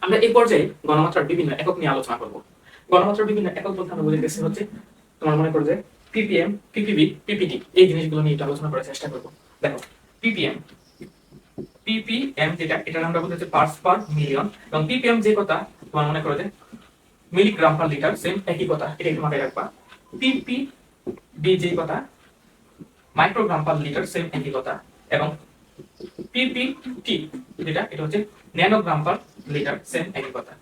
আমরা এই পর্যায়ে গণমাত্রার বিভিন্ন একক নিয়ে আলোচনা করব। গণমাত্রার বিভিন্ন একক বলতে আমরা বুঝে গেছি হচ্ছে তোমার মনে করো যে পিপিএম, পিপিবি, পিপিটি এই জিনিসগুলো নিয়ে একটু আলোচনা করার চেষ্টা করব। দেখো পিপিএম, পিপিএম যেটা এটা আমরা বলতে হচ্ছে পার্টস পার মিলিয়ন, এবং পিপিএম যে কথা তোমার মনে করো যে মিলিগ্রাম পার লিটার, সেম একই কথা, এটা একটু মাথায় রাখবা। পিপিবি যে কথা মাইক্রোগ্রাম পার লিটার, সেম একই কথা। এবং পিপিটি যেটা এটা হচ্ছে ন্যানোগ্রাম পার লিটার, সেম একই কথা।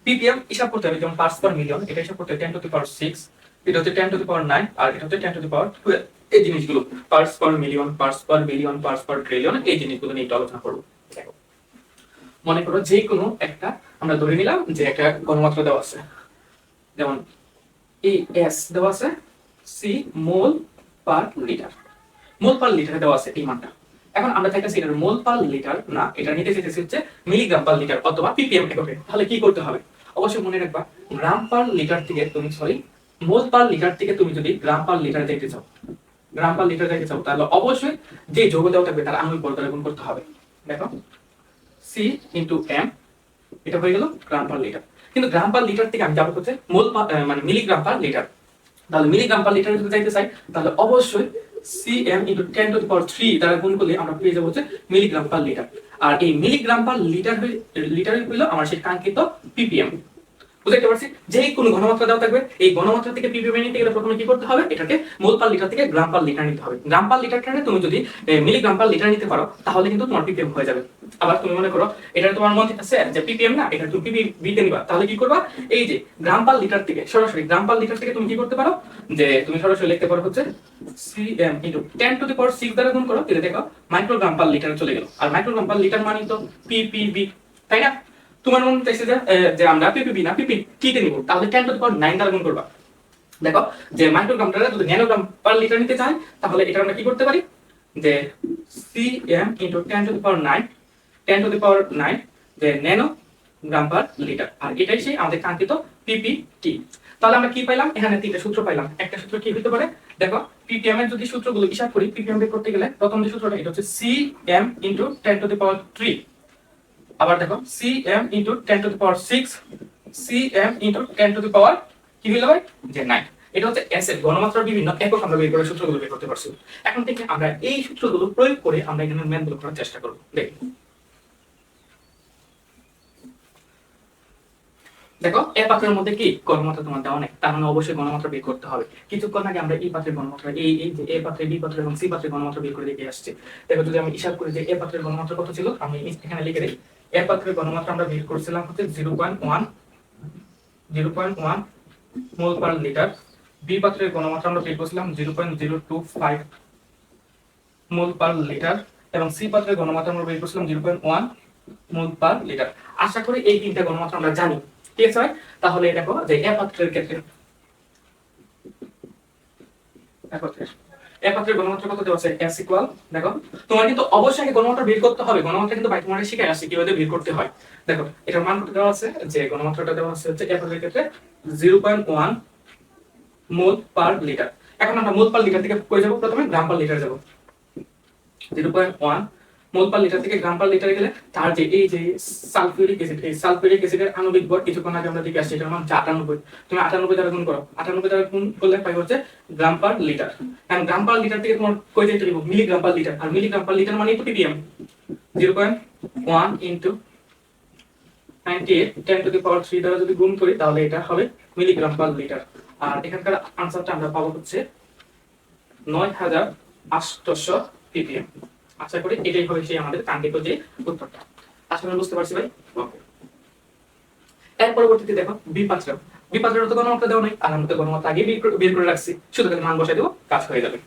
পিপিএম হিসাব করতে হবে যেমন পার্টস পার মিলিয়ন, এটা হিসাব করতে হবে 10 টু দি পাওয়ার 6, এটা হচ্ছে 10 টু দি পাওয়ার 9, আর এটা হচ্ছে 10 টু দি পাওয়ার 12। এই জিনিসগুলো parts per million, parts per billion, parts per trillion, এই জিনিসগুলো নিয়ে একটু আলোচনা করব। দেখো মনে করো যে কোনো একটা আমরা ধরে নিলাম যে একটা ঘনমাত্রা দেওয়া আছে, যেমন এই এস দেওয়া আছে, সি মোল পার লিটার, মোল পার লিটারে দেওয়া আছে এই মানটা। এখন আমরা চাইতেছি এটার মোল পার লিটার না, এটা নিতে চাইতেছি হচ্ছে মিলিগ্রাম পার লিটার অথবা পিপিএম এককে। তাহলে কি করতে হবে? অবশ্যই মনে রাখবা গ্রাম পার লিটার থেকে তুমি মোল পার লিটার থেকে তুমি যদি গ্রাম পার লিটার দেখতে চাও, গ্রাম পার লিটার দেখতে চাও, তাহলে অবশ্যই যে যৌগ দেওয়া থাকবে তার আণবিক ভর দ্বারা গুণ করতে হবে। দেখো সি ইন্টু এম, এটা হয়ে গেল গ্রাম পার লিটার। কিন্তু গ্রাম পার লিটার থেকে আমি যাবো হচ্ছে মানে মিলিগ্রাম পার লিটার। তাহলে মিলিগ্রাম পার লিটার যদি চাইতে চাই তাহলে অবশ্যই cm into 10 to the power 3 দ্বারা গুণ করলে আমরা পেয়ে যাবো হচ্ছে মিলিগ্রাম পার লিটার। আর এই মিলিগ্রাম পার লিটার হইলো আমার সেই কাঙ্ক্ষিত ppm। বুঝতে পারছি? যে কোনো ঘনমাত্রা দেওয়া থাকবে, এই ঘনমাত্রা থেকে ppm নিতে গেলে প্রথমে কি করতে হবে? এটাকে মোল পার লিটার থেকে গ্রাম পার লিটার নিতে হবে। গ্রাম পার লিটারটাকে তুমি যদি মিলিগ্রাম পার লিটার নিতে পারো তাহলে কিন্তু তোমার ppm হয়ে যাবে। আবার তুমি মনে করো এটা তোমার মনে আছে যে ppm না, এটা তুমি ppb তে নিবা, তাহলে কি করবা? এই যে গ্রাম পার লিটার থেকে সরাসরি গ্রাম পার লিটার থেকে তুমি কি করতে পারো, যে তুমি সরাসরি লিখতে পারো হচ্ছে cm into 10 to the power 6 দ্বারা গুণ করো, তাহলে দেখো মাইক্রোগ্রাম পার লিটারে চলে গেল। আর মাইক্রোগ্রাম পার লিটার মানে তো ppb, তাই না? তোমার মনে চাইছে যে আমরা পিপিবি না পিপিটি তে নিব, তাহলে 10 টু দি পাওয়ার 9 দ্বারা গুণ করবা। দেখো যে মাইক্রোগ্রামটা যদি ন্যানোগ্রাম পার লিটার নিতে চাই তাহলে এটা আমরা কি করতে পারি, যে cm into 10 to the power 9, 10 to the power 9 যে ন্যানোগ্রাম পার লিটার। আর এটাই সেই আমাদের কাঙ্ক্ষিত পিপিটি। তাহলে আমরা কি পাইলাম? এখানে তিনটা সূত্র পাইলাম। একটা সূত্র কি হতে পারে? দেখো ppm এর যদি সূত্রগুলো হিসাব করি, ppm বের করতে গেলে প্রথম যে সূত্রটা এটা হচ্ছে cm into 10 to the power 3। আবার দেখো cm into 10 to the power 6, cm into 10 to the power কি হলো ভাই? যে 9। এটা হচ্ছে s এর ঘনমাত্রার বিভিন্ন একক আমরা বের করে সূত্রগুলো বের করতে পারছি। এখন থেকে আমরা এই সূত্রগুলো প্রয়োগ করে আমরা এখানে ম্যাথগুলো করার চেষ্টা করব। দেখো দেখো এ পাত্রের মধ্যে কি ঘনমাত্রা তোমার দেওয়া নেই, তার মানে অবশ্যই ঘনমাত্রা বের করতে হবে। কিছুক্ষণ আগে আমরা এই পাত্রের ঘনমাত্রা এই যে এ পাত্রে, বি পাত্রে এবং সি পাত্রের ঘনমাত্রা বের করে দেখে আসছে। দেখো যদি আমি হিসাব করি যে এ পাত্রের ঘনমাত্রা কত ছিল, আমি এখানে লিখে দেই। এ পাত্রের ঘনমাত্রা আমরা বের করছিলাম হচ্ছে 0.1 মোল পার লিটার। বি পাত্রের ঘনমাত্রা আমরা বের করছিলাম 0.025 মোল পার লিটার, এবং সি পাত্রের ঘনমাত্রা আমরা বের করছিলাম 0.1 মোল পার লিটার। আশা করি এই তিনটা ঘনমাত্রা আমরা জানি, ঠিক আছে ভাই? তাহলে দেখো যে এ পাত্রের ক্ষেত্রে এ পাত্রের ঘনমাত্রা কত দেওয়া আছে? s ইকুয়াল, দেখো তোমার কিন্তু অবশ্যই আগে ঘনমাত্রা বের করতে হবে। ঘনমাত্রা কিন্তু ভাই তোমার শিখাই আসছে কিভাবে বের করতে হয়। দেখো এটার মান কত দেওয়া আছে? যে ঘনমাত্রাটা দেওয়া আছে হচ্ছে এ পাত্রের ক্ষেত্রে 0.1 মোল পার লিটার। এখন আমরা মোল পার লিটার থেকে কই যাব? প্রথমে গ্রাম পার লিটার যাব। 0.1 মোল পার লিটার থেকে গ্রাম পার লিটারে গেলে তার যে এই যে সালফিউরিক অ্যাসিড, এই সালফিউরিক অ্যাসিডের আণবিক ভর কিছুক্ষণ আগে আমরা দেখে আসছি, এটার মান 98। তুমি 98 দ্বারা গুণ করো, 98 দ্বারা গুণ করলে পাই হচ্ছে গ্রাম পার লিটার। কারণ গ্রাম পার লিটার থেকে তোমার কই যেতে হবে? Milligram per litre. আর মিলিগ্রাম পার লিটার মানে তো ppm। 0.1 into 98 10 to the power 3 দ্বারা যদি গুণ করি তাহলে এটা হবে মিলিগ্রাম পার লিটার। আর এখানকার আনসারটা আমরা পাবো হচ্ছে 9800 ppm। আশা করি এটাই হবে সেই আমাদের কাঙ্ক্ষিত যে উত্তরটা। আশা করি বুঝতে পারছি ভাই। ওকে, এর পরবর্তীতে দেখো বিপাত্রের তো গণমাত্রা দেওয়া নাই, আর আমরা তো গণমাত্রা আগে বের করে রাখছি, শুধু খালি মান বসাই দেবো, কাজ হয়ে যাবে।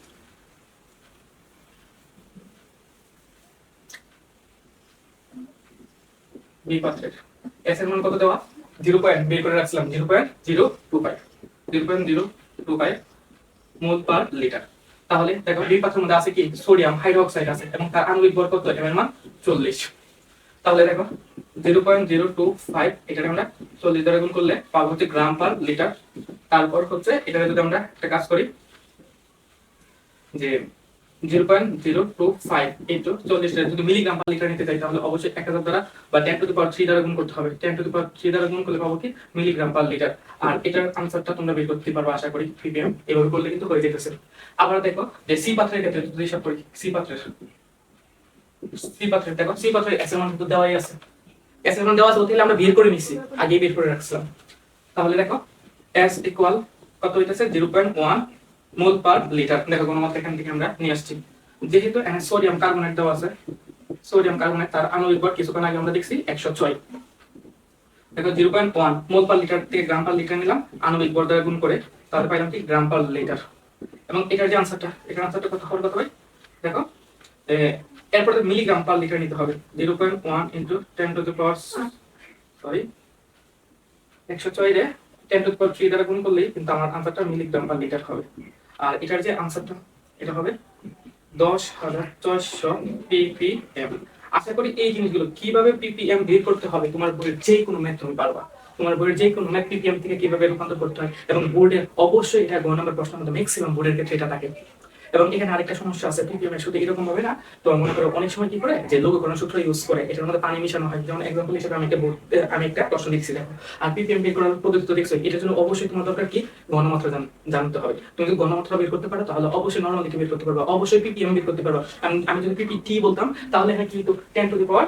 বিপাত্রের এস এর মান কত দেওয়া? 0. বের করে রাখছিলাম 0.025 মোল পার লিটার। তাহলে দেখো বি পাত্রের মধ্যে আছে কি? সোডিয়াম হাইড্রোক্সাইড আছে, এবং তার আণবিক ভর কত? এর মান 40। তাহলে দেখো 0.025 এটা আমরা 40 দ্বারা গুণ করলে পাবো হচ্ছে গ্রাম পার লিটার। তারপর হচ্ছে এটা যদি আমরা একটা কাজ করি যে 0.025 ইনটু 40 যদি মিলিগ্রাম পার লিটার নিতে চাই তাহলে অবশ্যই 1000 দ্বারা বা 10 টু দি পাওয়ার 3 দ্বারা গুণ করতে হবে। 10 টু দি পাওয়ার 3 দ্বারা গুণ করলে পাবো কি মিলিগ্রাম পার লিটার। আর এটার আনসারটা তোমরা বের করতে পারবে আশা করি ppm এভাবে করলে কিন্তু হয়ে যেতেছে। আবার দেখো যে সি পাত্রের ক্ষেত্রে যদি হিসাব করি সি পাত্রের দেখো সি পাত্রের এস এর মান কিন্তু দেওয়াই আছে। এস এর মান দেওয়া আছে তাহলে আমরা বের করে নিছি, আগেই বের করে রাখছিলাম। তাহলে দেখো এস ইকুয়াল কত হইতেছে 0.1 মোল পার লিটার। দেখো গণমাত্রা এখান থেকে আমরা নিয়ে আসছি। যেহেতু এখানে সোডিয়াম কার্বনেট দেওয়া আছে, সোডিয়াম কার্বনেট তার আণবিক ভর কিছুক্ষণ আগে আমরা দেখছি 106। দেখো 0.1 মোল পার লিটার থেকে গ্রাম পার লিটার নিলাম, আণবিক ভর দ্বারা গুণ করে তাহলে পাইলাম কি গ্রাম পার লিটার। এবং এটার যে আনসারটা, এটার আনসারটা কত হবে কত ভাই? দেখো এরপরে মিলিগ্রাম পার লিটার নিতে হবে। 0.1 ইনটু 10 টু দি পাওয়ার 106 রে 10 টু দি পাওয়ার 3 দ্বারা গুণ করলেই কিন্তু আমার আনসারটা মিলিগ্রাম পার লিটার হবে। আর এটার যে আনসারটা এটা হবে 10,400 ppm। আশা করি এই জিনিসগুলো কিভাবে ppm বের করতে হবে তোমার বইয়ের যে কোনো ম্যাথ তুমি পারবা। তোমার বইয়ের যে কোনো ম্যাথ ppm থেকে কিভাবে রূপান্তর করতে হয় এবং বোর্ডের অবশ্যই এটা 9 নম্বর প্রশ্নের মধ্যে ম্যাক্সিমাম বোর্ডের ক্ষেত্রে এটা থাকে। এবং এখানে আরেকটা সমস্যা আছে ppm এর শুধু এরকম হবে না। তো মনে করো অনেক সময় কি করে যে লঘুকরণ সূত্র ইউজ করে এটার মধ্যে পানি মিশানো হয়। যেমন এক্সাম্পল হিসেবে আমি একটা প্রশ্ন লিখছি দেখো। আর ppm বের করার পদ্ধতি তো দেখছো, এটার জন্য অবশ্যই তোমার দরকার কি ঘনমাত্রা জানতে হবে। তুমি যদি ঘনমাত্রা বের করতে পারো তাহলে অবশ্যই নরমালিটি বের করতে পারবা, অবশ্যই ppm বের করতে পারবা। আমি যদি ppt বলতাম তাহলে এখানে কি তো 10 টু দি পাওয়ার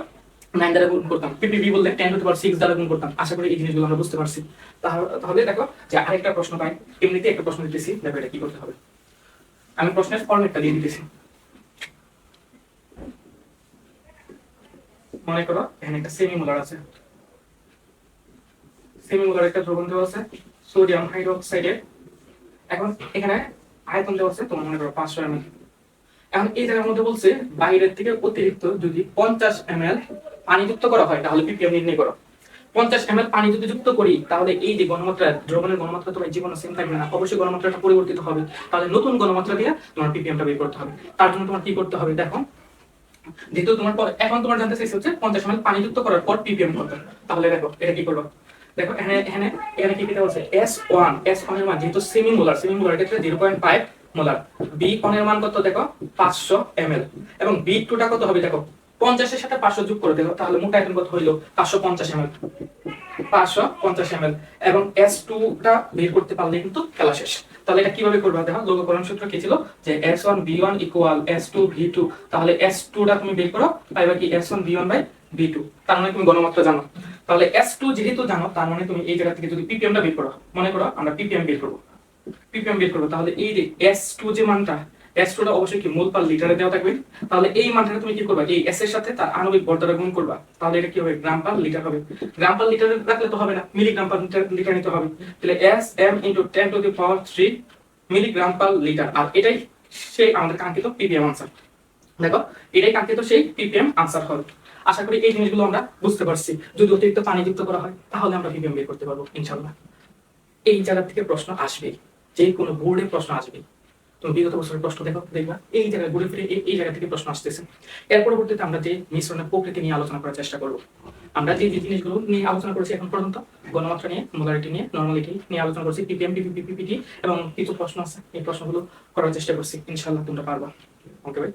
9 দ্বারা গুণ করতাম, ppb বললে 10 টু দি পাওয়ার 6 দ্বারা গুণ করতাম। আশা করি এই জিনিসগুলো আমরা বুঝতে পারছি। তাহলে দেখো যে আরেকটা প্রশ্ন পাই, এমনিতে একটা প্রশ্ন দিতেছি, দেখো এটা কি করতে হবে। আমি প্রশ্নের ফরম্যাটটা দিয়ে দিতেছি। মনে করো এখানে একটা সেমিমোলার আছে, সেমিমোলার একটা দ্রবণ দেওয়া আছে সোডিয়াম হাইড্রোক্সাইডের। এখন এখানে আয়তন দেওয়া আছে তোমার মনে করো 500 ml। এখন এই জায়গার মধ্যে বলছে বাইরের থেকে অতিরিক্ত যদি 50 ml পানি যুক্ত করা হয় তাহলে ppm নির্ণয় করো। 50 ml পানি যদি যুক্ত করি তাহলে এই যে গণমাত্রা, দ্রবণের গণমাত্রা তোমার জীবনে সেম থাকবে না, অবশ্যই গণমাত্রাটা পরিবর্তিত হবে। তাহলে নতুন গণমাত্রা দিয়ে তোমার ppmটা বের করতে হবে। তার জন্য তোমার কি করতে হবে দেখো, যেহেতু তোমার এখন তোমার জানতে চাইছে হচ্ছে 50 ml পানি যুক্ত করার পর ppm কত। তাহলে দেখো এটা কি করবে, দেখো এখানে কি দেওয়া আছে S1 এর মান যেহেতু সেমিমোলার ক্ষেত্রে 0.5 মোলার। B1 এর মান কত দেখো 500 ml এবং B2 টা কত হবে দেখো 50 এর সাথে 500 যোগ করে দেখো তাহলে মোট আয়তন কত হইলো 550 ml। 550 ml এবং S2 টা বের করতে পারলে কিন্তু খেলা শেষ। তাহলে এটা কিভাবে করবে দেখো, লঘুকরণ সূত্র কি ছিল যে S1V1 S2V2। তাহলে S2 টা তুমি বের করো, পাইবা কি S1V1/V2। তার মানে তুমি গণমাত্রা জানো। তাহলে S2 যেহেতু জানো তার মানে তুমি এই জায়গা থেকে যদি ppm টা বের করো, মনে করো আমরা ppm বের করব তাহলে এই যে S2 যে মানটা, S2 টা অবশ্যই কি মোল পার লিটারে দেওয়া থাকবে। তাহলে এই মানটা তুমি কি করবা, এই S এর সাথে তার আণবিক ভর দ্বারা গুণ করবা। তাহলে এটা কি হবে গ্রাম পার লিটার হবে। গ্রাম পার লিটারে রাখলে তো হবে না, মিলিগ্রাম পার লিটার নিতে হবে। তাহলে Sm * 10 to the power 3 milligram per litre. আর এটাই সেই আমাদের কাঙ্ক্ষিত ppm আনসার। দেখো এটাই কাঙ্ক্ষিত সেই ppm আনসার হবে। আশা করি এই জিনিসগুলো আমরা বুঝতে পারছি। যদি অতিরিক্ত পানি যুক্ত করা হয় তাহলে আমরা ppm বের করতে পারবো ইনশাআল্লাহ। এই জায়গা থেকে প্রশ্ন আসবে, যে কোনো বোর্ডে প্রশ্ন আসবে। তুমি বিগত বছরের প্রশ্ন দেখবা এই জায়গায় ঘুরে ফিরে এই জায়গা থেকে প্রশ্ন আসতেছে। এর পরবর্তীতে আমরা যে মিশ্রণের প্রকৃতি নিয়ে আলোচনা করার চেষ্টা করব। আমরা যে জিনিসগুলো নিয়ে আলোচনা করেছি এখন পর্যন্ত, গণমাত্রা নিয়ে, মোলারিটি নিয়ে, নরমালিটি নিয়ে আলোচনা করছি, ppm ppb ppt এবং কিছু প্রশ্ন আছে, এই প্রশ্নগুলো করার চেষ্টা করছি। ইনশাআল্লাহ তোমরা পারবা। ওকে ভাই।